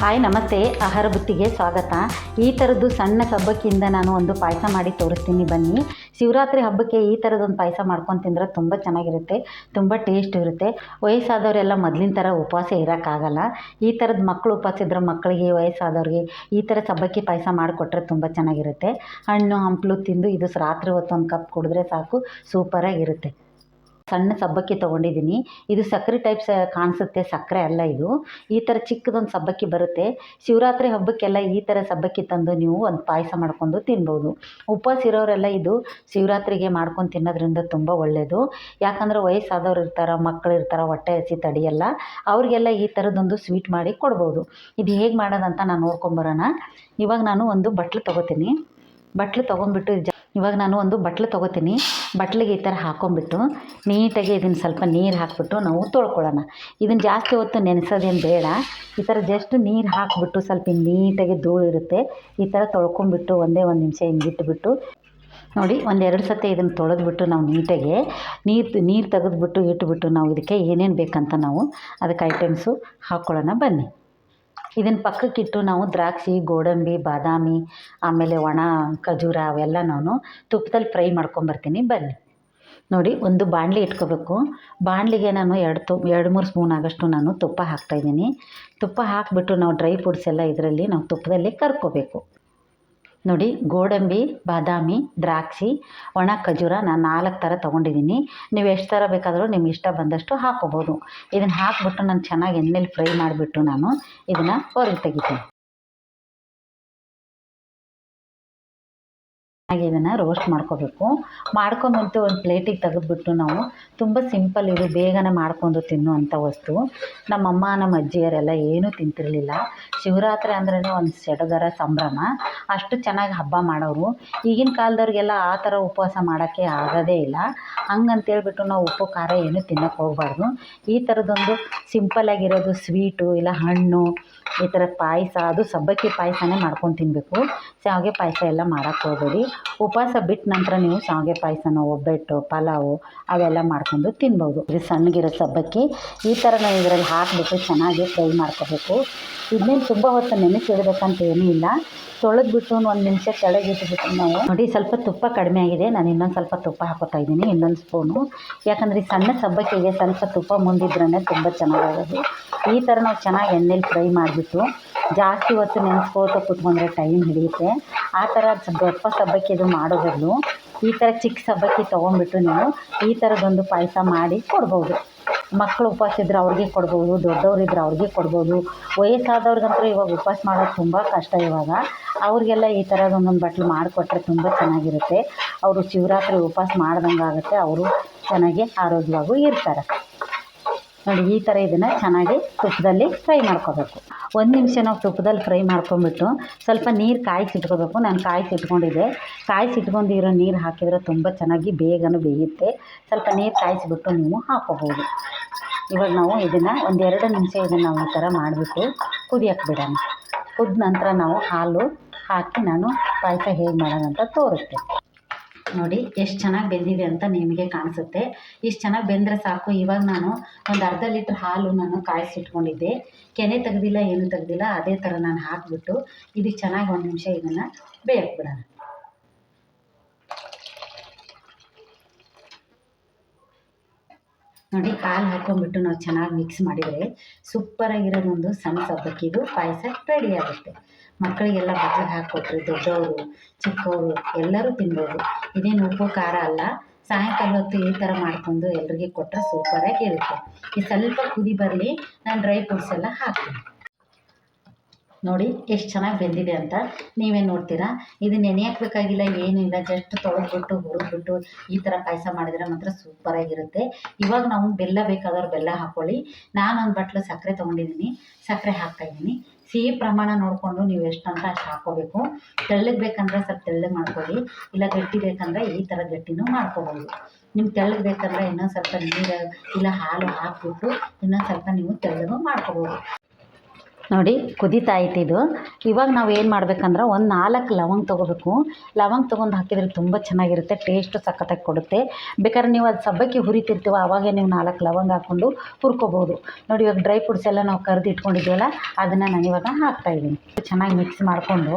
Hi ನಮಸ್ತೆ, ಆಹಾರ ಬುತ್ತಿಗೆ ಸ್ವಾಗತ. ಈ ಥರದ್ದು ಸಣ್ಣ ಸಬ್ಬಕ್ಕಿಯಿಂದ ನಾನು ಒಂದು ಪಾಯಸ ಮಾಡಿ ತೋರಿಸ್ತೀನಿ ಬನ್ನಿ. ಶಿವರಾತ್ರಿ ಹಬ್ಬಕ್ಕೆ ಈ ಥರದೊಂದು ಪಾಯಸ ಮಾಡ್ಕೊಂಡು ತಿಂದರೆ ತುಂಬ ಚೆನ್ನಾಗಿರುತ್ತೆ, ತುಂಬ ಟೇಸ್ಟ್ ಇರುತ್ತೆ. ವಯಸ್ಸಾದವರೆಲ್ಲ ಮೊದಲಿನ ಥರ ಉಪವಾಸ ಇರೋಕ್ಕಾಗಲ್ಲ. ಈ ಥರದ್ದು ಮಕ್ಕಳು ಉಪವಾಸ ಇದ್ದರೆ ಮಕ್ಕಳಿಗೆ, ವಯಸ್ಸಾದವ್ರಿಗೆ ಈ ಥರ ಸಬ್ಬಕ್ಕಿ ಪಾಯಸ ಮಾಡಿಕೊಟ್ರೆ ತುಂಬ ಚೆನ್ನಾಗಿರುತ್ತೆ. ಹಣ್ಣು ಹಂಪಲು ತಿಂದು ಇದು ರಾತ್ರಿ ಹೊತ್ತು ಒಂದು ಕಪ್ ಕುಡಿದ್ರೆ ಸಾಕು, ಸೂಪರಾಗಿರುತ್ತೆ. ಸಣ್ಣ ಸಬ್ಬಕ್ಕಿ ತೊಗೊಂಡಿದ್ದೀನಿ. ಇದು ಸಕ್ಕರೆ ಟೈಪ್ಸ್ ಕಾಣಿಸುತ್ತೆ, ಸಕ್ಕರೆ ಅಲ್ಲ ಇದು. ಈ ಥರ ಚಿಕ್ಕದೊಂದು ಸಬ್ಬಕ್ಕಿ ಬರುತ್ತೆ. ಶಿವರಾತ್ರಿ ಹಬ್ಬಕ್ಕೆಲ್ಲ ಈ ಥರ ಸಬ್ಬಕ್ಕಿ ತಂದು ನೀವು ಒಂದು ಪಾಯಸ ಮಾಡ್ಕೊಂಡು ತಿನ್ಬೋದು. ಉಪವಾಸ ಇರೋರೆಲ್ಲ ಇದು ಶಿವರಾತ್ರಿಗೆ ಮಾಡ್ಕೊಂಡು ತಿನ್ನೋದ್ರಿಂದ ತುಂಬ ಒಳ್ಳೆಯದು. ಯಾಕಂದರೆ ವಯಸ್ಸಾದವ್ರು ಇರ್ತಾರೆ, ಮಕ್ಕಳು ಇರ್ತಾರೆ, ಹೊಟ್ಟೆ ಹಸಿ ತಡೆಯಲ್ಲ, ಅವ್ರಿಗೆಲ್ಲ ಈ ಥರದೊಂದು ಸ್ವೀಟ್ ಮಾಡಿ ಕೊಡ್ಬೋದು. ಇದು ಹೇಗೆ ಮಾಡೋದಂತ ನಾನು ನೋಡ್ಕೊಂಬರೋಣ. ಇವಾಗ ನಾನು ಒಂದು ಬಟ್ಲು ತೊಗೋತೀನಿ. ಬಟ್ಲು ತೊಗೊಂಡ್ಬಿಟ್ಟು ಬಟ್ಲಿಗೆ ಈ ಥರ ಹಾಕ್ಕೊಂಬಿಟ್ಟು ನೀಟಾಗಿ ಇದನ್ನು ಸ್ವಲ್ಪ ನೀರು ಹಾಕಿಬಿಟ್ಟು ನಾವು ತೊಳ್ಕೊಳ್ಳೋಣ. ಇದನ್ನು ಜಾಸ್ತಿ ಹೊತ್ತು ನೆನೆಸೋದೇನು ಬೇಡ. ಈ ಥರ ಜಸ್ಟ್ ನೀರು ಹಾಕಿಬಿಟ್ಟು ಸ್ವಲ್ಪ ನೀಟಾಗಿ ಧೂಳು ಇರುತ್ತೆ, ಈ ಥರ ತೊಳ್ಕೊಂಬಿಟ್ಟು ಒಂದೇ ಒಂದು ನಿಮಿಷ ಹಿಂಗೆ ಇಟ್ಬಿಟ್ಟು ನೋಡಿ, ಒಂದೆರಡು ಸತಿ ಇದನ್ನು ತೊಳೆದ್ಬಿಟ್ಟು ನಾವು ನೀಟಾಗಿ ನೀರು ತೆಗೆದ್ಬಿಟ್ಟು ಇಟ್ಬಿಟ್ಟು ನಾವು ಇದಕ್ಕೆ ಏನೇನು ಬೇಕಂತ ನಾವು ಅದಕ್ಕೆ ಐಟಮ್ಸು ಹಾಕ್ಕೊಳ್ಳೋಣ ಬನ್ನಿ. ಇದನ್ನು ಪಕ್ಕಕ್ಕಿಟ್ಟು ನಾವು ದ್ರಾಕ್ಷಿ, ಗೋಡಂಬಿ, ಬಾದಾಮಿ, ಆಮೇಲೆ ಒಣ ಖಜೂರ ಅವೆಲ್ಲ ನಾನು ತುಪ್ಪದಲ್ಲಿ ಫ್ರೈ ಮಾಡ್ಕೊಂಬರ್ತೀನಿ ಬನ್ನಿ. ನೋಡಿ, ಒಂದು ಬಾಣಲಿ ಇಟ್ಕೋಬೇಕು. ಬಾಣಲಿಗೆ ನಾನು 2-3 ಸ್ಪೂನ್ ಆಗೋಷ್ಟು ನಾನು ತುಪ್ಪ ಹಾಕ್ತಾಯಿದ್ದೀನಿ. ತುಪ್ಪ ಹಾಕಿಬಿಟ್ಟು ನಾವು ಡ್ರೈ ಫ್ರೂಟ್ಸ್ ಎಲ್ಲ ಇದರಲ್ಲಿ ನಾವು ತುಪ್ಪದಲ್ಲಿ ಕರ್ಕೋಬೇಕು. ನೋಡಿ, ಗೋಡಂಬಿ, ಬಾದಾಮಿ, ದ್ರಾಕ್ಷಿ, ಒಣ ಖಜೂರ ನಾನು 4 ಥರ ತೊಗೊಂಡಿದ್ದೀನಿ. ನೀವು ಎಷ್ಟು ಥರ ಬೇಕಾದರೂ ನಿಮ್ಗೆ ಇಷ್ಟ ಬಂದಷ್ಟು ಹಾಕ್ಕೋಬೋದು. ಇದನ್ನು ಹಾಕ್ಬಿಟ್ಟು ನಾನು ಚೆನ್ನಾಗಿ ಎಣ್ಣೆಲಿ ಫ್ರೈ ಮಾಡಿಬಿಟ್ಟು ನಾನು ಇದನ್ನು ಹೊರಗೆ ತೆಗಿತೀನಿ. ಹಾಗೆ ಇದನ್ನು ರೋಸ್ಟ್ ಮಾಡ್ಕೋಬೇಕು. ಮಾಡ್ಕೊಂಬಂತು ಒಂದು ಪ್ಲೇಟಿಗೆ ತೆಗೆದುಬಿಟ್ಟು ನಾವು ತುಂಬ ಸಿಂಪಲ್, ಇದು ಬೇಗನೆ ಮಾಡ್ಕೊಂಡು ತಿನ್ನುವಂಥ ವಸ್ತು. ನಮ್ಮಮ್ಮ, ನಮ್ಮ ಅಜ್ಜಿಯರೆಲ್ಲ ಏನೂ ತಿಂತಿರಲಿಲ್ಲ. ಶಿವರಾತ್ರಿ ಅಂದ್ರೇ ಒಂದು ಸಡಗರ, ಸಂಭ್ರಮ, ಅಷ್ಟು ಚೆನ್ನಾಗಿ ಹಬ್ಬ ಮಾಡೋರು. ಈಗಿನ ಕಾಲದವ್ರಿಗೆಲ್ಲ ಆ ಥರ ಉಪವಾಸ ಮಾಡೋಕ್ಕೆ ಆಗೋದೇ ಇಲ್ಲ. ಹಂಗಂತೇಳ್ಬಿಟ್ಟು ನಾವು ಉಪ್ಪು ಖಾರ ಏನೂ ತಿನ್ನೋಕ್ಕೆ ಹೋಗಬಾರ್ದು. ಈ ಥರದೊಂದು ಸಿಂಪಲ್ಲಾಗಿರೋದು ಸ್ವೀಟು ಇಲ್ಲ ಹಣ್ಣು, ಈ ಥರ ಪಾಯಸ, ಅದು ಸಬ್ಬಕ್ಕಿ ಪಾಯಸನೇ ಮಾಡ್ಕೊಂಡು ತಿನ್ನಬೇಕು. ಶಾವಿಗೆ ಪಾಯಸ ಎಲ್ಲ ಮಾಡೋಕ್ಕೆ ಹೋಗಬೇಡಿ. ಉಪವಾಸ ಬಿಟ್ಟ ನಂತರ ನೀವು ಶಾವಿಗೆ ಪಾಯಸನೋ, ಒಬ್ಬಟ್ಟು, ಪಲಾವು ಅವೆಲ್ಲ ಮಾಡ್ಕೊಂಡು ತಿನ್ಬೋದು. ಇದು ಸಣ್ಣಗಿರೋ ಸಬ್ಬಕ್ಕಿ ಈ ಥರ ನಾವು ಇದರಲ್ಲಿ ಹಾಕಿಬಿಟ್ಟು ಚೆನ್ನಾಗಿ ಫ್ರೈ ಮಾಡ್ಕೋಬೇಕು. ಇದನ್ನೇನು ತುಂಬ ಹೊತ್ತು ನೆನೆಸಿಡಬೇಕಂತ ಏನೂ ಇಲ್ಲ. ತೊಳೆದ್ಬಿಟ್ಟು 1 ನಿಮಿಷ ಕೆಳಗಿಟ್ಬಿಟ್ಟು ನಾವು ನೋಡಿ, ಸ್ವಲ್ಪ ತುಪ್ಪ ಕಡಿಮೆ ಆಗಿದೆ, ನಾನು ಇನ್ನೊಂದು ಸ್ವಲ್ಪ ತುಪ್ಪ ಹಾಕೋತಾ ಇದ್ದೀನಿ, ಇನ್ನೊಂದು ಸ್ಪೂನು. ಯಾಕಂದರೆ ಈ ಸಣ್ಣ ಸಬ್ಬಕ್ಕಿಗೆ ಸ್ವಲ್ಪ ತುಪ್ಪ ಮುಂದಿದ್ರೇ ತುಂಬ ಚೆನ್ನಾಗಾಗೋದು. ಈ ಥರ ನಾವು ಚೆನ್ನಾಗಿ ಎಣ್ಣೆಲಿ ಫ್ರೈ ಮಾಡಿಬಿಟ್ಟು ಜಾಸ್ತಿ ಹೊತ್ತು ನೆನೆಸ್ಕೋತ ಕುತ್ಕೊಂಡ್ರೆ ಟೈಮ್ ಹಿಡಿಯುತ್ತೆ. ಆ ಥರ ದಪ್ಪ ಸಬ್ಬಕ್ಕಿ ಇದು ಮಾಡೋ ಬದಲು ಈ ಥರ ಚಿಕ್ಕ ಸಬ್ಬಕ್ಕಿ ತೊಗೊಂಡ್ಬಿಟ್ಟು ನೀವು ಈ ಥರದೊಂದು ಪಾಯಸ ಮಾಡಿ ಕೊಡ್ಬೋದು. ಮಕ್ಕಳು ಉಪವಾಸ ಇದ್ದರೆ ಅವ್ರಿಗೆ ಕೊಡ್ಬೋದು, ದೊಡ್ಡವರಿದ್ರೆ ಅವ್ರಿಗೆ ಕೊಡ್ಬೋದು. ವಯಸ್ಸಾದವ್ರಿಗಂತೂ ಇವಾಗ ಉಪವಾಸ ಮಾಡೋದು ತುಂಬ ಕಷ್ಟ. ಇವಾಗ ಅವ್ರಿಗೆಲ್ಲ ಈ ಥರದೊಂದೊಂದು ಬಟ್ಲು ಮಾಡಿಕೊಟ್ರೆ ತುಂಬ ಚೆನ್ನಾಗಿರುತ್ತೆ. ಅವರು ಶಿವರಾತ್ರಿ ಉಪವಾಸ ಮಾಡ್ದಂಗೆ ಆಗುತ್ತೆ, ಅವರು ಚೆನ್ನಾಗಿ ಆರೋಗ್ಯವಾಗೂ ಇರ್ತಾರೆ. ನೋಡಿ, ಈ ಥರ ಇದನ್ನು ಚೆನ್ನಾಗಿ ತುಪ್ಪದಲ್ಲಿ ಫ್ರೈ ಮಾಡ್ಕೋಬೇಕು. 1 ನಿಮಿಷ ನಾವು ತುಪ್ಪದಲ್ಲಿ ಫ್ರೈ ಮಾಡ್ಕೊಂಬಿಟ್ಟು ಸ್ವಲ್ಪ ನೀರು ಕಾಯಿಸಿಟ್ಕೋಬೇಕು. ನಾನು ಕಾಯಿಸಿಟ್ಕೊಂಡಿರೋ ನೀರು ಹಾಕಿದರೆ ತುಂಬ ಚೆನ್ನಾಗಿ ಬೇಗನೆ ಬೇಯುತ್ತೆ. ಸ್ವಲ್ಪ ನೀರು ಕಾಯಿಸಿಬಿಟ್ಟು ನೀವು ಹಾಕ್ಕೋಬೋದು. ಇವಾಗ ನಾವು ಇದನ್ನು 1-2 ನಿಮಿಷ ಇದನ್ನು ನಾವು ಈ ಥರ ಮಾಡಿಬಿಟ್ಟು ಕುದಿಯೋಕ್ಕೆ ಬಿಡೋಣ. ಕುದ್ದ ನಂತರ ನಾವು ಹಾಲು ಹಾಕಿ ನಾನು ಪಾಯಸ ಹೇಗೆ ಮಾಡೋದಂತ ತೋರಿಸ್ತೇನೆ. ನೋಡಿ, ಎಷ್ಟು ಚೆನ್ನಾಗಿ ಬೆಂದಿದೆ ಅಂತ ನಿಮಗೆ ಕಾಣಿಸುತ್ತೆ. ಇಷ್ಟು ಚೆನ್ನಾಗಿ ಬೆಂದರೆ ಸಾಕು. ಇವಾಗ ನಾನು ಒಂದು ಅರ್ಧ ಲೀಟ್ರ್ ಹಾಲು ನಾನು ಕಾಯಿಸಿಟ್ಕೊಂಡಿದ್ದೆ, ಕೆನೆ ತೆಗೆದಿಲ್ಲ, ಏನು ತೆಗೆದಿಲ್ಲ. ಅದೇ ಥರ ನಾನು ಹಾಕಿಬಿಟ್ಟು ಇದಕ್ಕೆ ಚೆನ್ನಾಗಿ 1 ನಿಮಿಷ ಇದನ್ನು ಬೇಯಕ್ಕೆ ಬಿಡೋಣ. ನೋಡಿ, ಹಾಲು ಹಾಕ್ಕೊಂಡ್ಬಿಟ್ಟು ನಾವು ಚೆನ್ನಾಗಿ ಮಿಕ್ಸ್ ಮಾಡಿದರೆ ಸೂಪರಾಗಿರೋದೊಂದು ಸಣ್ಣ ಸಬ್ಬಕ್ಕಿದು ಪಾಯಸ ರೆಡಿ ಆಗುತ್ತೆ. ಮಕ್ಕಳಿಗೆಲ್ಲ ಬಟ್ಲಿಗೆ ಹಾಕಿಕೊಟ್ರೆ ದೊಡ್ಡವರು, ಚಿಕ್ಕವರು ಎಲ್ಲರೂ ತಿನ್ಬೋದು. ಇದೇನು ಉಪ್ಪು ಖಾರ ಅಲ್ಲ. ಸಾಯಂಕಾಲ ಹೊತ್ತು ಈ ಥರ ಮಾಡ್ಕೊಂಡು ಎಲ್ರಿಗೆ ಕೊಟ್ಟರೆ ಸೂಪರಾಗಿ ಇರುತ್ತೆ. ಇದು ಸ್ವಲ್ಪ ಕುದಿ ಬರಲಿ, ನಾನು ಡ್ರೈ ಫ್ರೂಟ್ಸ್ ಎಲ್ಲ ಹಾಕ್ತೀನಿ. ನೋಡಿ, ಎಷ್ಟು ಚೆನ್ನಾಗಿ ಬೆಂದಿದೆ ಅಂತ ನೀವೇ ನೋಡ್ತೀರಾ. ಇದು ನೆನೆಯಾಕಬೇಕಾಗಿಲ್ಲ, ಏನಿಲ್ಲ, ಜಸ್ಟ್ ತೊಳೆದ್ಬಿಟ್ಟು ಹುರಿದ್ಬಿಟ್ಟು ಈ ಥರ ಪಾಯಸ ಮಾಡಿದರೆ ಮಾತ್ರ ಸೂಪರಾಗಿರುತ್ತೆ. ಇವಾಗ ನಾವು ಬೆಲ್ಲ ಬೇಕಾದವ್ರು ಬೆಲ್ಲ ಹಾಕ್ಕೊಳ್ಳಿ. ನಾನೊಂದು ಬಟ್ಲು ಸಕ್ಕರೆ ತೊಗೊಂಡಿದ್ದೀನಿ, ಸಕ್ಕರೆ ಹಾಕ್ತಾಯಿದ್ದೀನಿ. ಸಿಹಿ ಪ್ರಮಾಣ ನೋಡಿಕೊಂಡು ನೀವು ಎಷ್ಟು ಅಂತ ಅಷ್ಟು ಹಾಕ್ಕೋಬೇಕು. ತೆಳ್ಳಗೆ ಬೇಕಂದರೆ ಸ್ವಲ್ಪ ತೆಳ್ಳಗೆ ಮಾಡ್ಕೊಳ್ಳಿ, ಇಲ್ಲ ಗಟ್ಟಿ ಬೇಕಂದರೆ ಈ ಥರ ಗಟ್ಟಿನೂ ಮಾಡ್ಕೋಬೋದು. ನಿಮ್ಗೆ ತೆಳ್ಳಗೆ ಬೇಕಂದರೆ ಇನ್ನೊಂದು ಸ್ವಲ್ಪ ನೀರು ಇಲ್ಲ ಹಾಲು ಹಾಕಿಬಿಟ್ಟು ಇನ್ನೊಂದು ಸ್ವಲ್ಪ ನೀವು ತೆಳ್ಳಗೂ ಮಾಡ್ಕೋಬೋದು. ನೋಡಿ ಕುದೀತಾ ಐತೆ ಇದು. ಇವಾಗ ನಾವು ಏನು ಮಾಡ್ಬೇಕಂದ್ರೆ ಒಂದು 4 ಲವಂಗ ತೊಗೋಬೇಕು. ಲವಂಗ ತೊಗೊಂಡು ಹಾಕಿದರೆ ತುಂಬ ಚೆನ್ನಾಗಿರುತ್ತೆ, ಟೇಸ್ಟು ಸಖತ್ತಾಗಿ ಕೊಡುತ್ತೆ. ಬೇಕಾದ್ರೆ ನೀವು ಅದು ಸಬ್ಬಕ್ಕಿ ಹುರಿತಿರ್ತೀವ ಅವಾಗೇ ನೀವು 4 ಲವಂಗ ಹಾಕ್ಕೊಂಡು ಹುರ್ಕೋಬೋದು. ನೋಡಿ ಇವಾಗ ಡ್ರೈ ಫ್ರೂಟ್ಸ್ ಎಲ್ಲ ನಾವು ಕರೆದು ಇಟ್ಕೊಂಡಿದ್ದೀವಲ್ಲ ಅದನ್ನು ನಾನು ಇವಾಗ ಹಾಕ್ತಾಯಿದ್ದೀನಿ. ಚೆನ್ನಾಗಿ ಮಿಕ್ಸ್ ಮಾಡಿಕೊಂಡು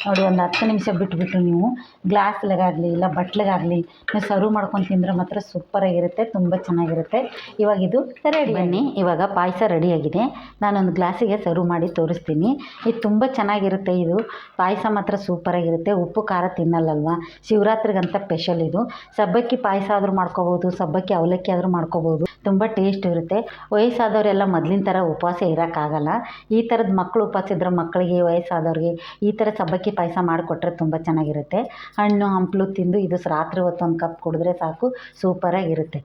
ನೋಡಿ ಒಂದು 10 ನಿಮಿಷ ಬಿಟ್ಬಿಟ್ಟು ನೀವು ಗ್ಲಾಸ್ಲಿಗಾಗಲಿ ಇಲ್ಲ ಬಟ್ಲಿಗಾಗಲಿ ನೀವು ಸರ್ವ್ ಮಾಡ್ಕೊಂಡು ತಿಂದರೆ ಮಾತ್ರ ಸೂಪರಾಗಿರುತ್ತೆ, ತುಂಬ ಚೆನ್ನಾಗಿರುತ್ತೆ. ಇವಾಗ ಇದು ರೆಡಿ. ಬನ್ನಿ ಇವಾಗ ಪಾಯಸ ರೆಡಿಯಾಗಿದೆ. ನಾನೊಂದು ಗ್ಲಾಸಿಗೆ ಸರ್ವ್ ಮಾಡಿ ತೋರಿಸ್ತೀನಿ. ಇದು ತುಂಬ ಚೆನ್ನಾಗಿರುತ್ತೆ. ಇದು ಪಾಯಸ ಮಾತ್ರ ಸೂಪರಾಗಿರುತ್ತೆ. ಉಪ್ಪು ಖಾರ ತಿನ್ನಲ್ಲಲ್ವ, ಶಿವರಾತ್ರಿಗಂತ ಸ್ಪೆಷಲ್ ಇದು. ಸಬ್ಬಕ್ಕಿ ಪಾಯಸ ಆದರೂ ಮಾಡ್ಕೋಬೋದು, ಸಬ್ಬಕ್ಕಿ ಅವಲಕ್ಕಿ ಆದರೂ ಮಾಡ್ಕೋಬೋದು, ತುಂಬ ಟೇಸ್ಟ್ ಇರುತ್ತೆ. ವಯಸ್ಸಾದವರೆಲ್ಲ ಮೊದಲಿನ ಥರ ಉಪವಾಸ ಇರೋಕ್ಕಾಗಲ್ಲ. ಈ ಥರದ ಮಕ್ಕಳು ಉಪವಾಸ ಇದ್ದರೆ ಮಕ್ಕಳಿಗೆ ವಯಸ್ಸಾದವ್ರಿಗೆ ಈ ಥರ ಸಬ್ಬಕ್ಕಿ ಪಾಯಸ ಮಾಡಿಕೊಟ್ರೆ ತುಂಬ ಚೆನ್ನಾಗಿರುತ್ತೆ. ಹಣ್ಣು ಹಂಪಲು ತಿಂದು ಇದು ರಾತ್ರಿ ಹೊತ್ತು ಒಂದು ಕಪ್ ಕುಡಿದ್ರೆ ಸಾಕು, ಸೂಪರಾಗಿರುತ್ತೆ.